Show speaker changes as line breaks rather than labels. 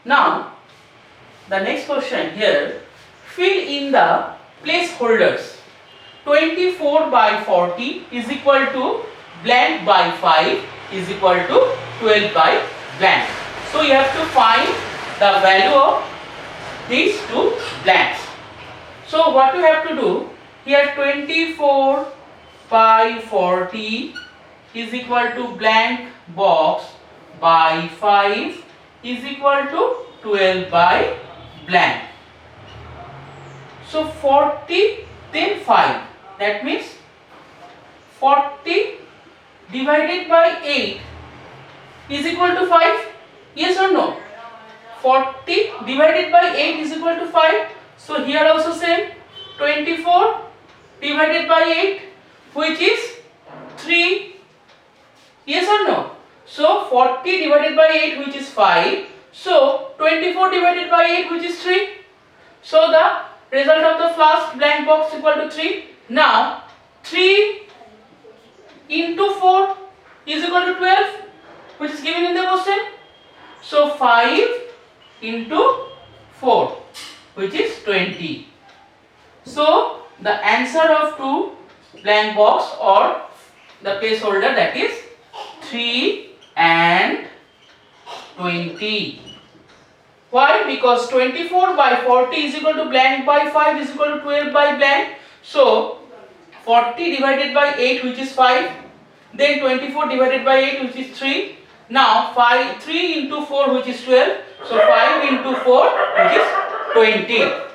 Now the next question here, fill in the placeholders. 24 by 40 is equal to blank by 5 is equal to 12 by blank. So you have to find the value of these two blanks. So what you have to do here, 24 by 40 is equal to blank box by 5 is equal to 12 by blank. So 40 then 5, that means 40 divided by 8 is equal to 5, yes or no? 40 divided by 8 is equal to 5. So here also same, 24 divided by 8 which is 3, yes or no? So 40 divided by 8 which is 5. So 24 divided by 8 which is 3. So the result of the first blank box equal to 3. Now 3 into 4 is equal to 12 which is given in the question. So 5 into 4 which is 20. So the answer of two blank box or the placeholder, that is 3 and 20. Why? Because 24 by 40 is equal to blank by 5 is equal to 12 by blank. So 40 divided by 8 which is 5, then 24 divided by 8 which is 3. Now 3 into 4 which is 12. So 5 into 4 which is 20.